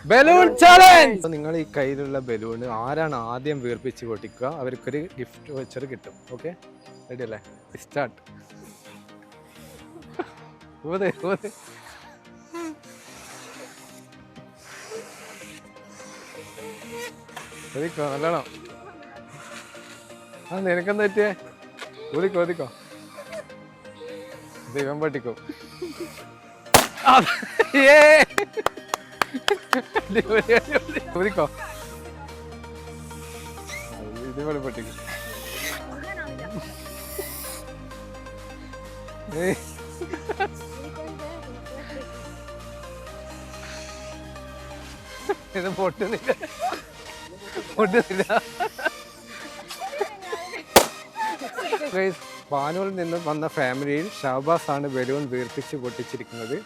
Balloon challenge. നിങ്ങൾ ഈ കയ്യിലുള്ള ബലൂൺ ആരാണ് ആദ്യം വീർപ്പിച്ച് പൊട്ടിക്കുക അവർക്കൊരു ഗിഫ്റ്റ് വച്ചർ കിട്ടും. ഓക്കെ, റെഡി അല്ലേ? സ്റ്റാർട്ട്. നല്ലോണം. ആ നിനക്കെന്താ പറ്റിയേ? ഊതിക്കോ ഊതിക്കോ, ദൈവം പട്ടിക്കോ. ഊതിക്കോ, ഇതുപോലെ പട്ടിക്കും. ഇത് പൊട്ടുന്നില്ല പൊട്ടുന്നില്ല. പാനൂരിൽ നിന്ന് വന്ന ഫാമിലിയിൽ ഷഹബാസ് ആണ് ബലൂൺ വീർപ്പിച്ച് പൊട്ടിച്ചിരിക്കുന്നത്.